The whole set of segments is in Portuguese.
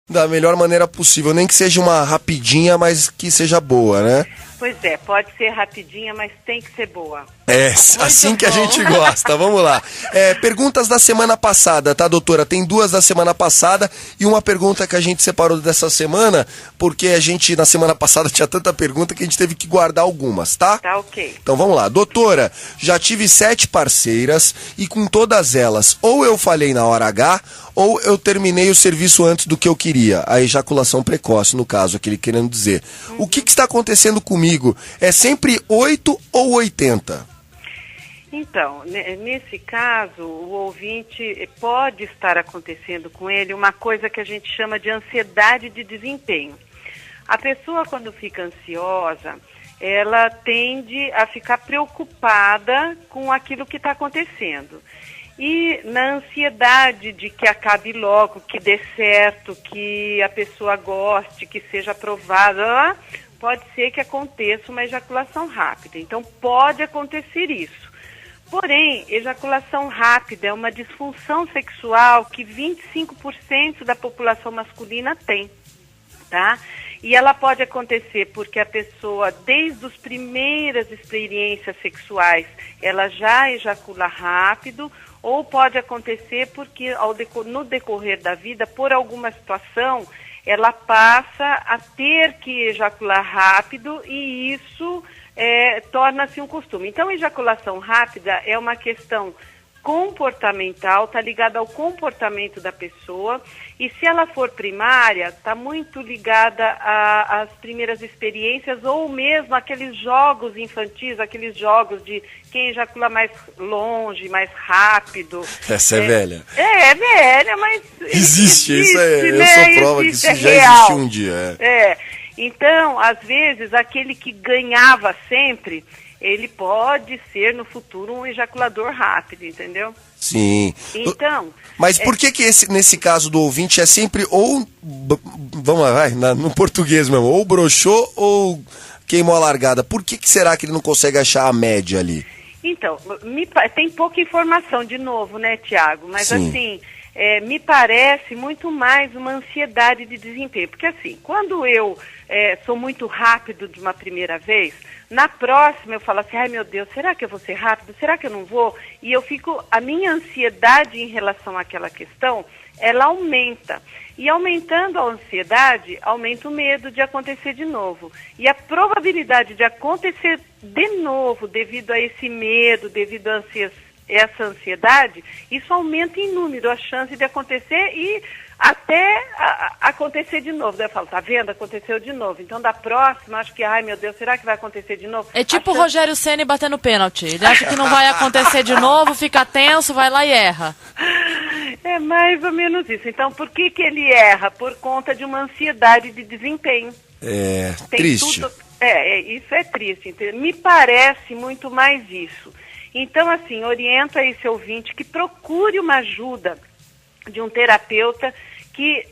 Da melhor maneira possível, nem que seja uma rapidinha, mas que seja boa, né? Pois é, pode ser rapidinha, mas tem que ser boa. É, assim que a gente gosta. Vamos lá. Perguntas da semana passada, tá, doutora? Tem 2 da semana passada e uma pergunta que a gente separou dessa semana, porque a gente, na semana passada, tinha tanta pergunta que a gente teve que guardar algumas, tá? Tá ok. Então vamos lá. Doutora, já tive 7 parceiras e com todas elas, ou eu falhei na hora H, ou eu terminei o serviço antes do que eu queria. A ejaculação precoce, no caso, aquele querendo dizer. O que está acontecendo comigo? É sempre 8 ou 80? Então, nesse caso, o ouvinte pode estar acontecendo com ele uma coisa que a gente chama de ansiedade de desempenho. A pessoa, quando fica ansiosa, ela tende a ficar preocupada com aquilo que está acontecendo. E na ansiedade de que acabe logo, que dê certo, que a pessoa goste, que seja aprovada, pode ser que aconteça uma ejaculação rápida. Então, pode acontecer isso. Porém, ejaculação rápida é uma disfunção sexual que 25% da população masculina tem, tá? E ela pode acontecer porque a pessoa, desde as primeiras experiências sexuais, ela já ejacula rápido, ou pode acontecer porque no decorrer da vida, por alguma situação, ela passa a ter que ejacular rápido e isso torna-se um costume. Então, ejaculação rápida é uma questão comportamental, está ligada ao comportamento da pessoa, e se ela for primária, está muito ligada às primeiras experiências ou mesmo aqueles jogos infantis, aqueles jogos de quem ejacula mais longe, mais rápido. Essa é velha. É velha, mas existe isso, né? Eu sou prova que isso já existiu um dia. Então, às vezes, aquele que ganhava sempre, ele pode ser no futuro um ejaculador rápido, entendeu? Sim. Então... Mas por que nesse caso do ouvinte é sempre ou... Vamos lá, vai, no português mesmo. Ou broxou ou queimou a largada. Por que será que ele não consegue achar a média ali? Então, tem pouca informação de novo, né, Tiago? Mas Sim. assim... me parece muito mais uma ansiedade de desempenho. Porque assim, quando eu sou muito rápido de uma primeira vez, na próxima eu falo assim, ai meu Deus, será que eu vou ser rápido? Será que eu não vou? E a minha ansiedade em relação àquela questão, ela aumenta. E aumentando a ansiedade, aumenta o medo de acontecer de novo. E a probabilidade de acontecer de novo, devido a esse medo, devido a essa ansiedade, isso aumenta em número a chance de acontecer e até acontecer de novo. Daí eu falo, tá vendo? Aconteceu de novo. Então, da próxima, acho que, ai meu Deus, será que vai acontecer de novo? É tipo o Rogério Ceni batendo pênalti. Ele acha que não vai acontecer de novo, fica tenso, vai lá e erra. É mais ou menos isso. Então, por que ele erra? Por conta de uma ansiedade de desempenho. Triste. Isso é triste. Entendeu? Me parece muito mais isso. Então, assim, oriento a esse ouvinte que procure uma ajuda de um terapeuta que,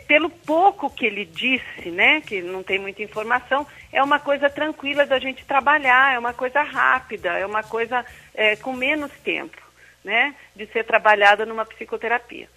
pelo pouco que ele disse, né, que não tem muita informação, é uma coisa tranquila da gente trabalhar, é uma coisa rápida, é uma coisa com menos tempo, né, de ser trabalhada numa psicoterapia.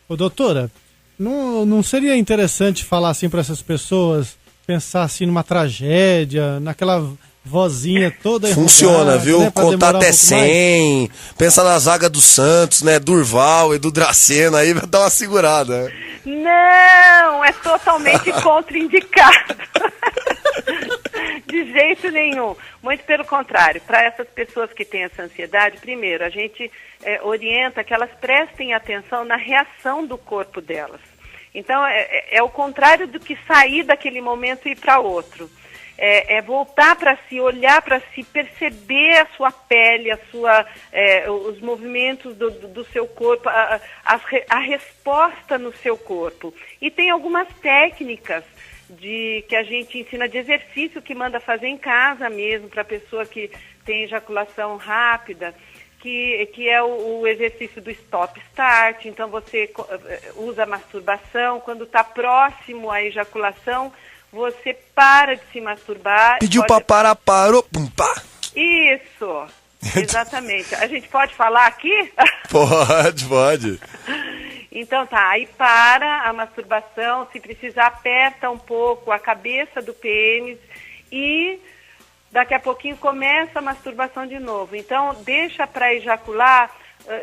Ô, doutora, não seria interessante falar assim para essas pessoas, pensar assim numa tragédia, naquela... vozinha toda enrugada, funciona, viu? Né, contar até 100, pensa na zaga do Santos, né? Durval, Edu Dracena, aí vai dar uma segurada. Não, é totalmente contraindicado. De jeito nenhum. Muito pelo contrário, para essas pessoas que têm essa ansiedade, primeiro, a gente orienta que elas prestem atenção na reação do corpo delas. Então, é o contrário do que sair daquele momento e ir para outro. Voltar para si, olhar para si, perceber a sua pele, os movimentos do seu corpo, a resposta no seu corpo. E tem algumas técnicas que a gente ensina de exercício que manda fazer em casa mesmo, para a pessoa que tem ejaculação rápida, que é o exercício do stop-start. Então você usa a masturbação, quando está próximo à ejaculação, você para de se masturbar. Pediu pra parar, parou, pum, pá. Isso, exatamente. A gente pode falar aqui? Pode. Então tá, aí para a masturbação, se precisar aperta um pouco a cabeça do pênis e daqui a pouquinho começa a masturbação de novo. Então deixa para ejacular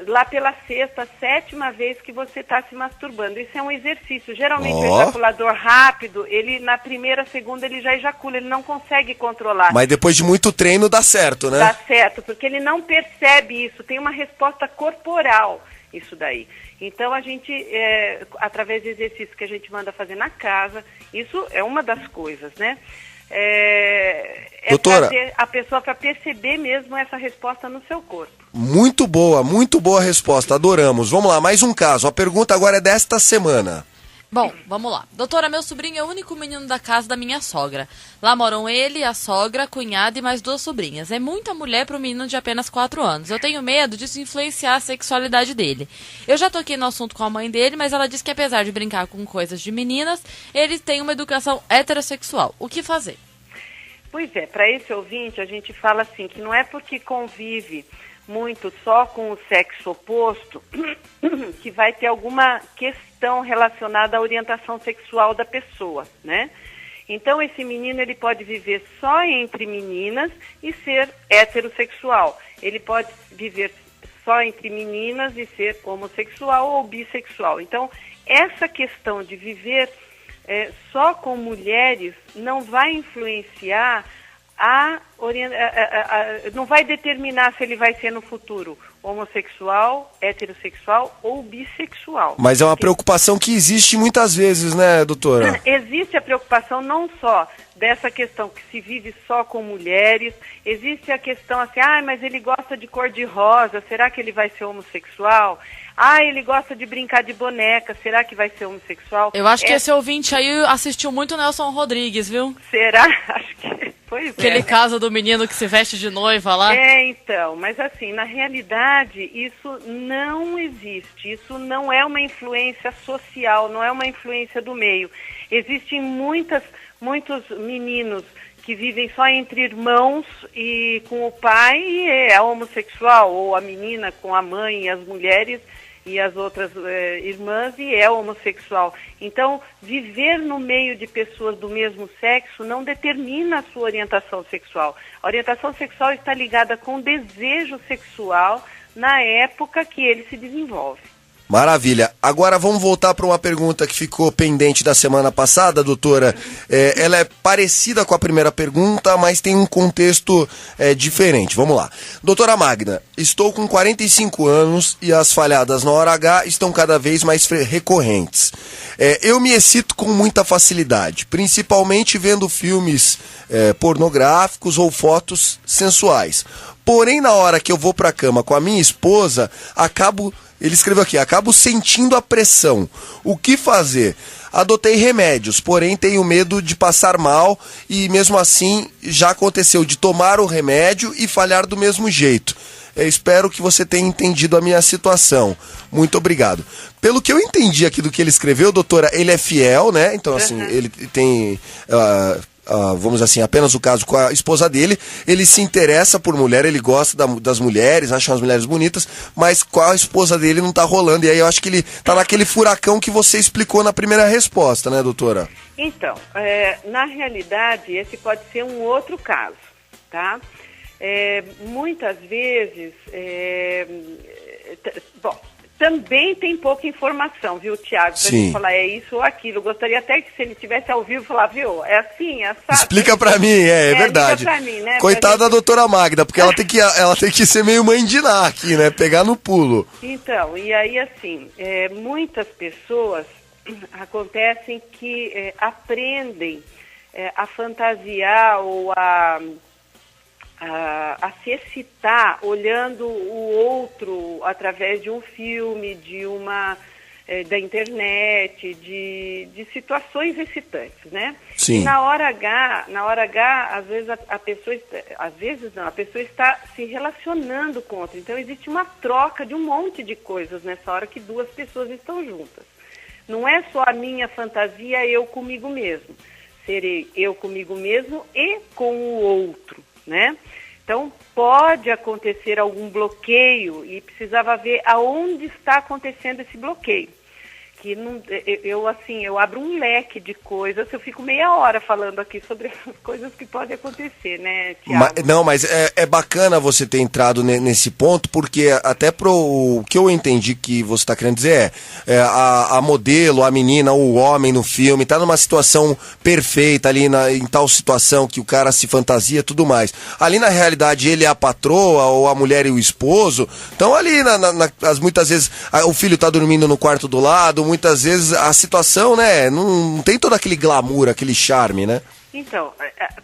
lá pela sexta, sétima vez que você está se masturbando. Isso é um exercício. Geralmente o ejaculador rápido, ele na primeira, segunda ele já ejacula, ele não consegue controlar. Mas depois de muito treino dá certo, né? Dá certo, porque ele não percebe isso, tem uma resposta corporal isso daí. Então a gente, através de exercícios que a gente manda fazer na casa, isso é uma das coisas, né? Doutora, trazer a pessoa para perceber mesmo essa resposta no seu corpo. Muito boa resposta, adoramos. Vamos lá, mais um caso. A pergunta agora é desta semana. Bom, vamos lá. Doutora, meu sobrinho é o único menino da casa da minha sogra. Lá moram ele, a sogra, a cunhada e mais 2 sobrinhas. É muita mulher para um menino de apenas 4 anos. Eu tenho medo disso influenciar a sexualidade dele. Eu já toquei no assunto com a mãe dele, mas ela disse que apesar de brincar com coisas de meninas, ele tem uma educação heterossexual. O que fazer? Pois é, para esse ouvinte a gente fala assim, que não é porque convive muito só com o sexo oposto que vai ter alguma questão relacionada à orientação sexual da pessoa, né? Então esse menino ele pode viver só entre meninas e ser heterossexual. Ele pode viver só entre meninas e ser homossexual ou bissexual. Então essa questão de viver só com mulheres não vai influenciar não vai determinar se ele vai ser no futuro homossexual, heterossexual ou bissexual. Mas é uma preocupação que existe muitas vezes, né, doutora? Existe a preocupação não só dessa questão que se vive só com mulheres, existe a questão assim, mas ele gosta de cor de rosa, será que ele vai ser homossexual? Ele gosta de brincar de boneca, será que vai ser homossexual? Eu acho que esse ouvinte aí assistiu muito Nelson Rodrigues, viu? Será? Acho que... Pois Aquele caso do menino que se veste de noiva lá. Então, mas assim, na realidade, isso não existe. Isso não é uma influência social, não é uma influência do meio. Existem muitos meninos que vivem só entre irmãos e com o pai e é homossexual, ou a menina com a mãe e as mulheres e as outras irmãs e é homossexual. Então, viver no meio de pessoas do mesmo sexo não determina a sua orientação sexual. A orientação sexual está ligada com o desejo sexual na época que ele se desenvolve. Maravilha. Agora vamos voltar para uma pergunta que ficou pendente da semana passada, doutora. Ela é parecida com a primeira pergunta, mas tem um contexto diferente. Vamos lá. Doutora Magda, estou com 45 anos e as falhadas na hora H estão cada vez mais recorrentes. Eu me excito com muita facilidade, principalmente vendo filmes pornográficos ou fotos sensuais. Porém, na hora que eu vou para a cama com a minha esposa, ele escreveu aqui, acabo sentindo a pressão. O que fazer? Adotei remédios, porém tenho medo de passar mal e mesmo assim já aconteceu de tomar o remédio e falhar do mesmo jeito. Espero que você tenha entendido a minha situação. Muito obrigado. Pelo que eu entendi aqui do que ele escreveu, doutora, ele é fiel, né? Então, assim, ele tem... vamos dizer assim, apenas o caso com a esposa dele, ele se interessa por mulher, ele gosta das mulheres, acha as mulheres bonitas, mas com a esposa dele não tá rolando, e aí eu acho que ele tá naquele furacão que você explicou na primeira resposta, né, doutora? Então, na realidade, esse pode ser um outro caso, tá? Muitas vezes, também tem pouca informação, viu, Tiago? Pra gente falar é isso ou aquilo. Eu gostaria até que se ele estivesse ao vivo, falar, viu, é assim, é assado. Explica pra mim, é verdade. Pra mim, né? Coitada da doutora Magda, porque ela tem que ser meio mãe de Ná aqui, né? Pegar no pulo. Então, e aí assim, muitas pessoas acontecem que aprendem a fantasiar ou a se excitar olhando o outro através de um filme, da internet, de situações excitantes, né? Sim. E na hora H, às vezes a pessoa está se relacionando com outra. Então existe uma troca de um monte de coisas nessa hora que duas pessoas estão juntas. Não é só a minha fantasia, eu comigo mesmo. Serei eu comigo mesmo e com o outro, né? Então, pode acontecer algum bloqueio e precisava ver aonde está acontecendo esse bloqueio. que não, eu abro um leque de coisas, eu fico meia hora falando aqui sobre as coisas que podem acontecer, né, Tiago? Mas é bacana você ter entrado nesse ponto, porque até o que eu entendi que você está querendo dizer a modelo, a menina, o homem no filme, tá numa situação perfeita ali, em tal situação que o cara se fantasia e tudo mais. Ali na realidade ele é a patroa, ou a mulher e o esposo, então ali muitas vezes o filho tá dormindo no quarto do lado, muitas vezes a situação, né, não tem todo aquele glamour, aquele charme, né? Então,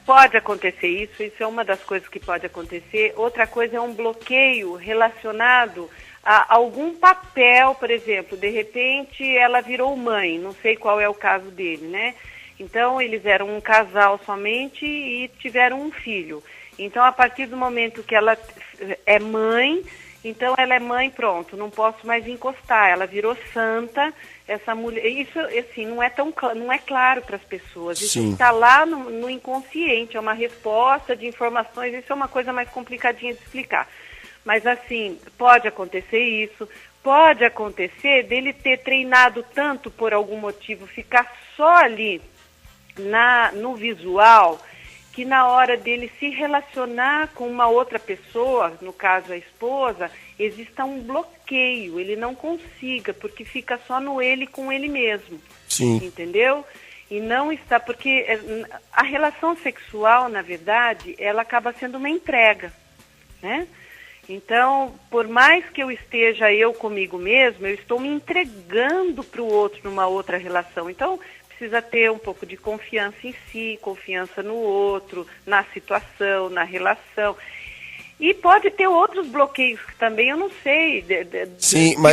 pode acontecer isso é uma das coisas que pode acontecer. Outra coisa é um bloqueio relacionado a algum papel, por exemplo, de repente ela virou mãe, não sei qual é o caso dele, né? Então, eles eram um casal somente e tiveram um filho. Então, a partir do momento que ela é mãe, então ela é mãe, pronto, não posso mais encostar, ela virou santa, essa mulher, isso assim, não é claro para as pessoas, isso está lá no inconsciente, é uma resposta de informações, isso é uma coisa mais complicadinha de explicar. Mas assim, pode acontecer isso, pode acontecer dele ter treinado tanto por algum motivo, ficar só ali no visual, que na hora dele se relacionar com uma outra pessoa, no caso a esposa, exista um bloqueio, ele não consiga, porque fica só no ele com ele mesmo. Sim. Entendeu? E não está, porque a relação sexual, na verdade, ela acaba sendo uma entrega, né? Então, por mais que eu esteja eu comigo mesmo, eu estou me entregando para o outro numa outra relação. Então, precisa ter um pouco de confiança em si, confiança no outro, na situação, na relação. E pode ter outros bloqueios que também eu não sei, de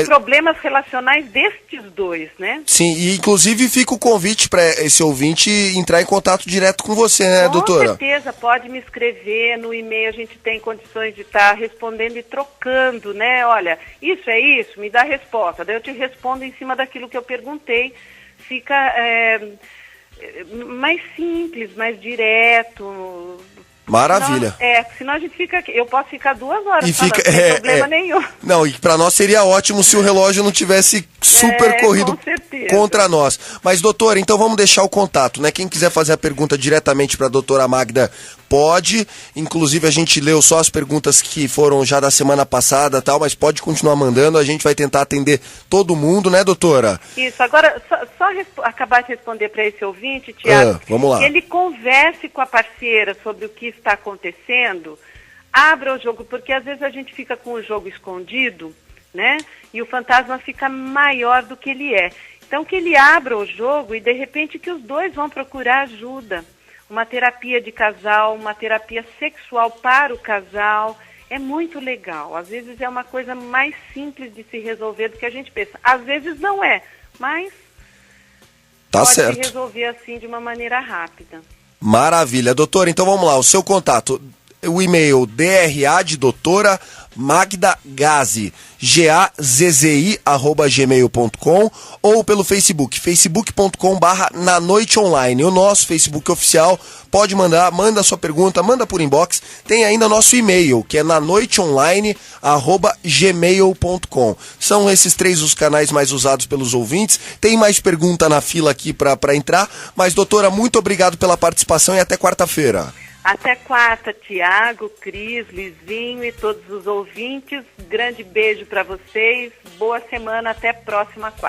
problemas relacionais destes dois, né? Sim, e inclusive fica o convite para esse ouvinte entrar em contato direto com você, né, doutora? Com certeza, pode me escrever no e-mail, a gente tem condições de estar respondendo e trocando, né? Olha, isso é isso, me dá a resposta, daí eu te respondo em cima daquilo que eu perguntei. Fica mais simples, mais direto. Maravilha. Senão a gente fica aqui. Eu posso ficar 2 horas falando, não tem problema nenhum. Não, e para nós seria ótimo se o relógio não tivesse super corrido contra nós. Mas, doutora, então vamos deixar o contato, né? Quem quiser fazer a pergunta diretamente para a doutora Magda, pode. Inclusive, a gente leu só as perguntas que foram já da semana passada e tal, mas pode continuar mandando. A gente vai tentar atender todo mundo, né, doutora? Isso. Agora, só acabar de responder para esse ouvinte, Tiago, vamos lá. Que ele converse com a parceira sobre o que está acontecendo, abra o jogo, porque às vezes a gente fica com o jogo escondido, né? E o fantasma fica maior do que ele é. Então, que ele abra o jogo e, de repente, que os dois vão procurar ajuda. Uma terapia de casal, uma terapia sexual para o casal, é muito legal. Às vezes é uma coisa mais simples de se resolver do que a gente pensa. Às vezes não é, mas pode se resolver assim de uma maneira rápida. Maravilha. Doutora, então vamos lá, o seu contato, o e-mail DRA de doutora Magda Gazzi, gazzi@gmail.com, ou pelo Facebook, facebook.com/nanoiteonline. O nosso Facebook oficial, pode manda sua pergunta, manda por inbox. Tem ainda nosso e-mail, que é nanoiteonline@gmail.com. São esses 3 os canais mais usados pelos ouvintes. Tem mais pergunta na fila aqui para entrar, mas doutora, muito obrigado pela participação e até quarta-feira. Até quarta, Tiago, Cris, Lizinho e todos os ouvintes. Grande beijo para vocês. Boa semana, até a próxima quarta.